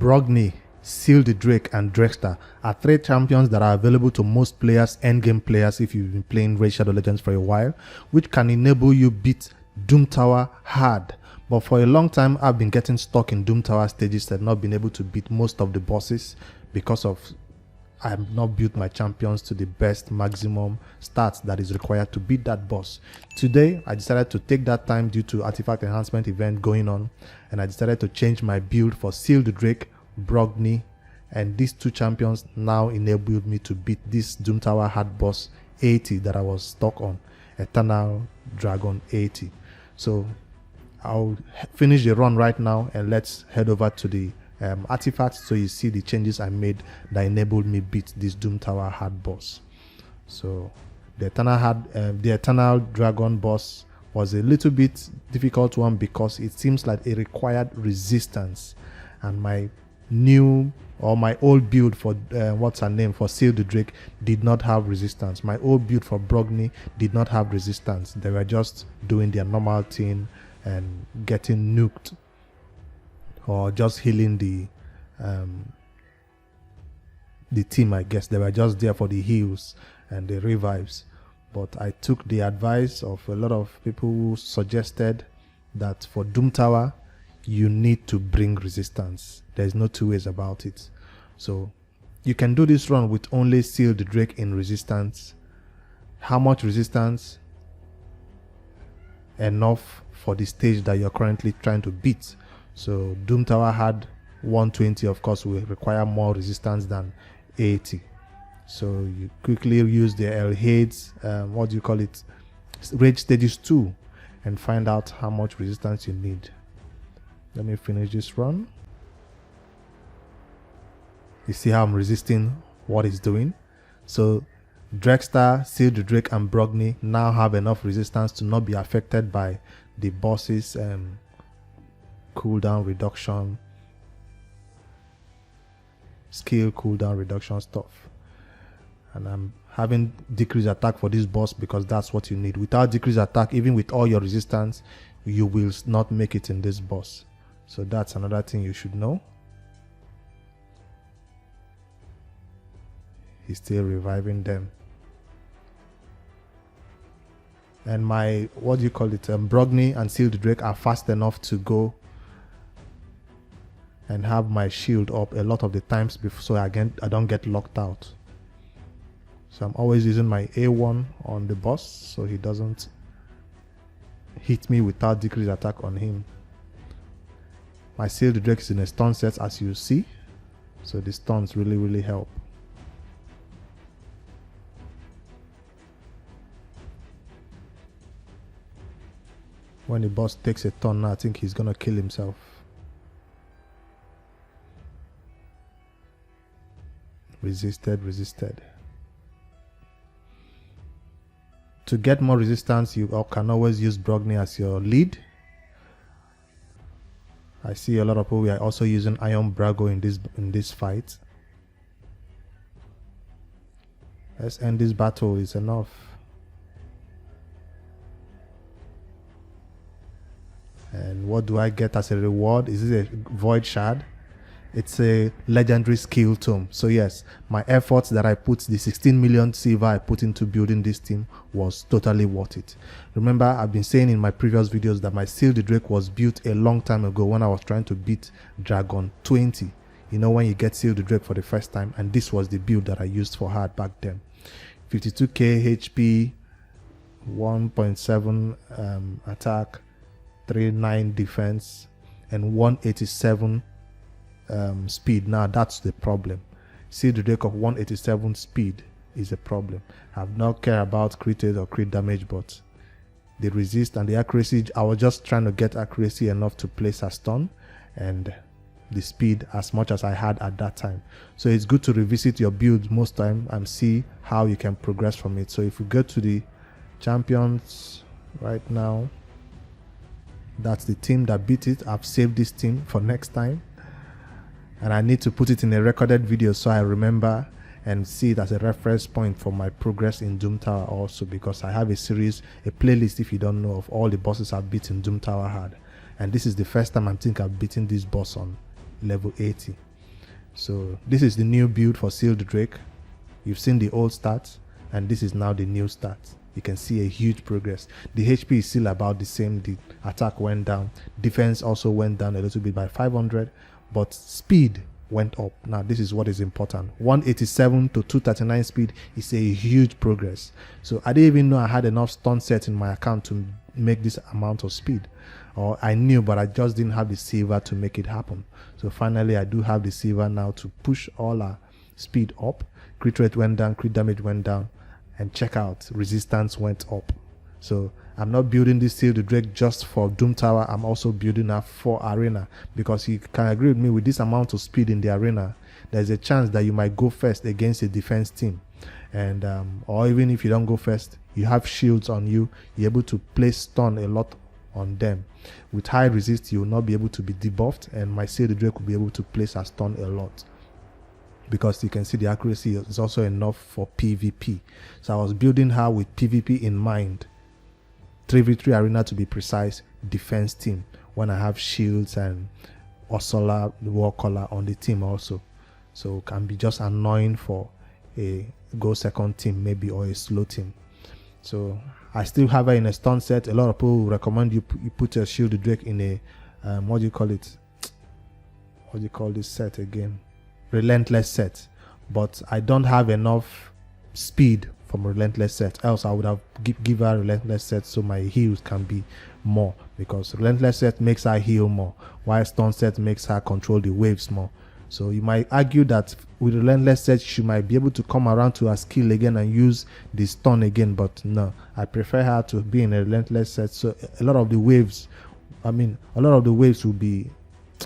Brogni, Scyl the Drake, and Drekster are 3 champions that are available to most players, endgame players if you've been playing Raidshadowlegends for a while, which can enable you beat Doom Tower hard. But for a long time, I've been getting stuck in Doom Tower stages and not been able to beat most of the bosses because of I have not built my champions to the best maximum stats that is required to beat that boss. Today, I decided to take that time due to artifact enhancement event going on, and I decided to change my build for Scyl the Drake, Brogni, and these 2 champions now enabled me to beat this Doom Tower hard boss 80 that I was stuck on, Eternal Dragon 80. So I'll finish the run right now and let's head over to the artifacts so you see the changes I made that enabled me beat this Doom Tower hard boss. So the Eternal Dragon boss was a little bit difficult one because it seems like it required resistance, and my old build for for Scyl the Drake did not have resistance. My old build for Brogni did not have resistance. They were just doing their normal thing and getting nuked or just healing the team. I guess they were just there for the heals and the revives. But I took the advice of a lot of people who suggested that for Doom Tower you need to bring resistance. There's no 2 ways about it. So you can do this run with only Scyl the Drake in resistance. How much resistance? Enough for the stage that you're currently trying to beat. So Doom Tower had 120, of course, will require more resistance than 80. So you quickly use the Elhades, Rage Stages 2, and find out how much resistance you need. Let me finish this run. You see how I'm resisting what it's doing? So Drekster, Scyl the Drake, and Brogni now have enough resistance to not be affected by the boss's cooldown reduction, skill cooldown reduction stuff. And I'm having decreased attack for this boss because that's what you need. Without decreased attack, even with all your resistance, you will not make it in this boss. So that's another thing you should know. He's still reviving them. And my Brogni and Scyl the Drake are fast enough to go and have my shield up a lot of the times before, so I don't get locked out. So I'm always using my A1 on the boss so he doesn't hit me without decreased attack on him. My Scyl the Drake is in a stun set, as you see, so the stuns really help. When the boss takes a turn now, I think he's gonna kill himself. Resisted. To get more resistance, you can always use Brogni as your lead. I see a lot of people are also using Iron Brago in this fight. Let's end this battle. It's enough. And what do I get as a reward? Is this a Void Shard? It's a legendary skill tome. So yes, my efforts that I put, the 16 million silver I put into building this team was totally worth it. Remember, I've been saying in my previous videos that my Scyl the Drake was built a long time ago when I was trying to beat Dragon 20. You know, when you get Scyl the Drake for the first time, and this was the build that I used for her back then. 52k HP, 1.7 attack, 3.9 defense, and 187 speed. Now that's the problem. Scyl the Drake of 187 speed is a problem. I've not cared about crit rate or crit damage, but the resist and the accuracy, I was just trying to get accuracy enough to place a stun, and the speed as much as I had at that time. So it's good to revisit your build most time and see how you can progress from it. So if we go to the champions right now, that's the team that beat it. I've saved this team for next time, and I need to put it in a recorded video so I remember and see it as a reference point for my progress in Doom Tower also, because I have a series, a playlist, if you don't know, of all the bosses I've beaten Doom Tower hard, and this is the first time I think I've beaten this boss on level 80. So this is the new build for Scyl the Drake. You've seen the old stats, and this is now the new stats. You can see a huge progress. The HP is still about the same. The attack went down. Defense also went down a little bit by 500, but speed went up. Now this is what is important. 187 to 239 speed is a huge progress. So I didn't even know I had enough stun sets in my account to make this amount of speed, or I knew, but I just didn't have the silver to make it happen. So finally I do have the silver now to push all our speed up. Crit rate went down, crit damage went down, and check out, resistance went up. So I'm not building this Scyl the Drake just for Doom Tower. I'm also building her for Arena, because you can agree with me, with this amount of speed in the Arena, there's a chance that you might go first against a defense team, and or even if you don't go first, you have shields on you, you're able to place stun a lot on them. With high resist, you will not be able to be debuffed, and my Scyl the Drake will be able to place a stun a lot, because you can see the accuracy is also enough for PvP. So I was building her with PvP in mind. 3v3 Arena to be precise, defense team, when I have shields and Ursula the War Caller on the team also. So it can be just annoying for a go second team maybe, or a slow team. So I still have her in a stun set. A lot of people recommend you put your Scyl the Drake in a what do you call it? What do you call this set again? Relentless set. But I don't have enough speed from Relentless set, else I would have give her Relentless set so my heals can be more, because Relentless set makes her heal more, while stun set makes her control the waves more. So you might argue that with Relentless set she might be able to come around to her skill again and use the stun again, but no, I prefer her to be in a Relentless set. So a lot of the waves, will be,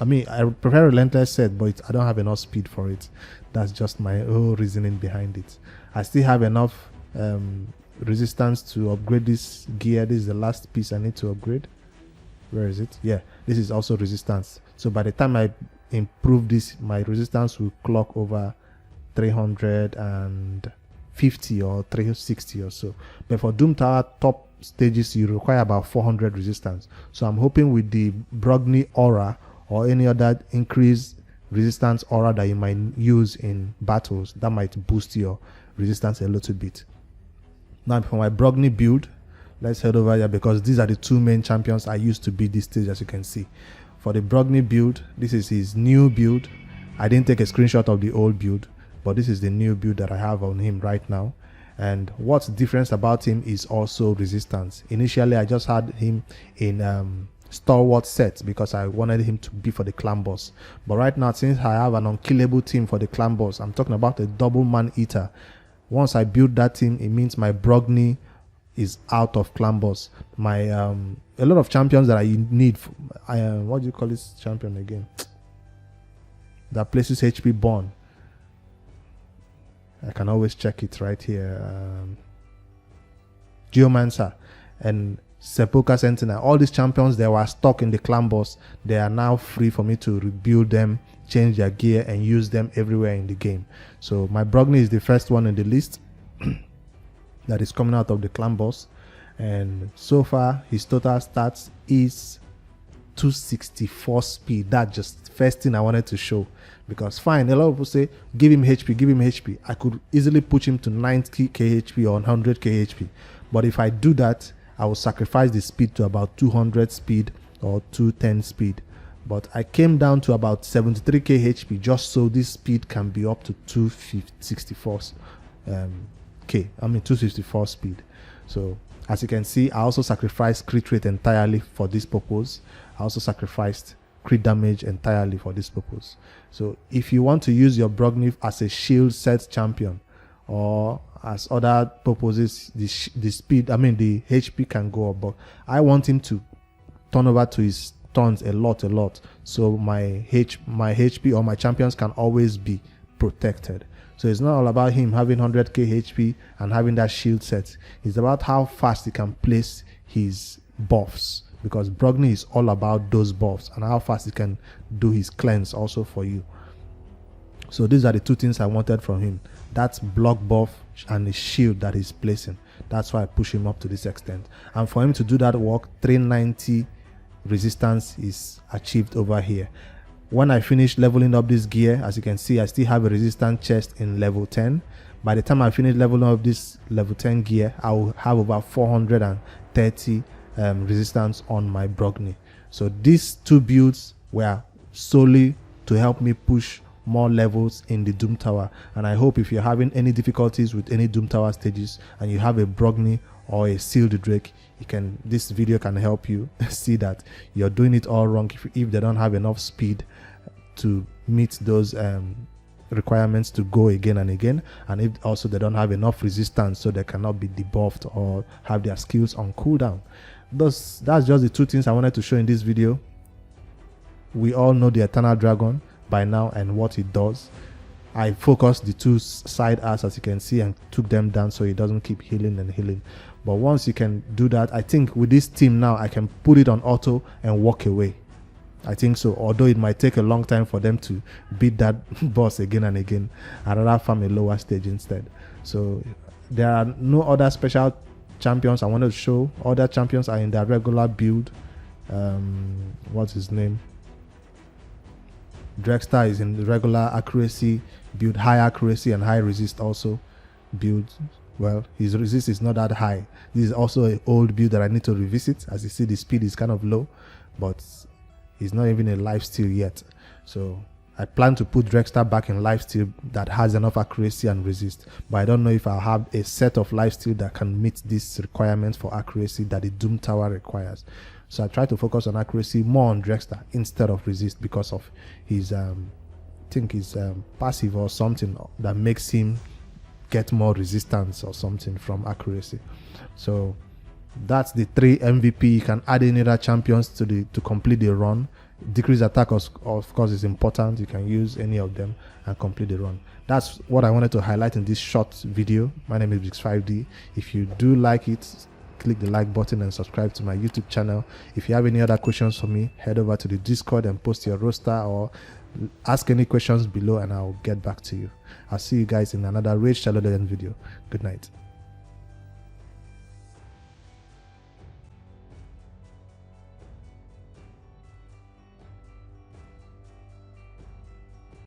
I prefer Relentless set, but I don't have enough speed for it. That's just my whole reasoning behind it. I still have enough resistance to upgrade this gear. This is the last piece I need to upgrade. Where is it? Yeah, this is also resistance. So by the time I improve this, my resistance will clock over 350 or 360 or so. But for Doom Tower top stages, you require about 400 resistance. So I'm hoping with the Brogni aura or any other increased resistance aura that you might use in battles, that might boost your resistance a little bit. Now for my Brogni build, let's head over here, because these are the two main champions I used to beat this stage, as you can see. For the Brogni build, this is his new build. I didn't take a screenshot of the old build, but this is the new build that I have on him right now. And what's different about him is also resistance. Initially I just had him in stalwart set because I wanted him to be for the clan boss, but right now, since I have an unkillable team for the clan boss, I'm talking about a double man eater. Once I build that team, it means my Brogni is out of clan boss. My a lot of champions that I need, what do you call this champion again, that places HP burn, I can always check it right here. Geomancer and Sepulchre Sentinel, all these champions that were stuck in the clan boss, they are now free for me to rebuild them, change their gear, and use them everywhere in the game. So my Brogni is the first one in the list that is coming out of the clan boss, and so far his total stats is 264 speed. That's just first thing I wanted to show, because fine, a lot of people say give him HP. I could easily push him to 90k HP or 100k HP, but if I do that, I will sacrifice the speed to about 200 speed or 210 speed. But I came down to about 73k HP just so this speed can be up to 264 254 speed. So as you can see, I also sacrificed crit rate entirely for this purpose. I also sacrificed crit damage entirely for this purpose. So if you want to use your Brogni as a shield set champion or as other purposes, the speed, the HP can go up, but I want him to turn over to his turns a lot, so my HP or my champions can always be protected. So it's not all about him having 100k HP and having that shield set. It's about how fast he can place his buffs, because Brogni is all about those buffs, and how fast he can do his cleanse also for you. So these are the two things I wanted from him. That's block buff and the shield that he's placing. That's why I push him up to this extent. And for him to do that work, 390 resistance is achieved over here. When I finish leveling up this gear, as you can see, I still have a resistance chest in level 10. By the time I finish leveling up this level 10 gear, I will have about 430 resistance on my Brogni. So these two builds were solely to help me push more levels in the Doom Tower, and I hope if you're having any difficulties with any Doom Tower stages and you have a Brogni or a Scyl the Drake, this video can help you see that you're doing it all wrong if they don't have enough speed to meet those requirements to go again and again, and if also they don't have enough resistance so they cannot be debuffed or have their skills on cooldown. That's just the two things I wanted to show in this video. We all know the Eternal Dragon by now and what it does. I focused the two side arts, as you can see, and took them down so it doesn't keep healing and healing. But once you can do that, I think with this team now I can put it on auto and walk away. I think so, although it might take a long time for them to beat that boss again and again. I'd rather farm a lower stage instead. So there are no other special champions I wanted to show. Other champions are in their regular build. What's his name? Drakestar is in the regular accuracy build, high accuracy and high resist also build. Well, his resist is not that high. This is also an old build that I need to revisit. As you see, the speed is kind of low, but he's not even a lifesteal yet. So I plan to put Drakestar back in lifesteal that has enough accuracy and resist, but I don't know if I'll have a set of lifesteal that can meet these requirements for accuracy that the Doom Tower requires. So I try to focus on accuracy more on Drakestar instead of resist because of his passive or something that makes him get more resistance or something from accuracy. So that's the 3 MVP. You can add any other champions to complete the run. Decrease attack of course is important. You can use any of them and complete the run. That's what I wanted to highlight in this short video. My name is Bix5D. If you do like it, click the like button and subscribe to my YouTube channel. If you have any other questions for me, head over to the Discord and post your roster or ask any questions below and I'll get back to you. I'll see you guys in another Raidshadowlegends video. Good night.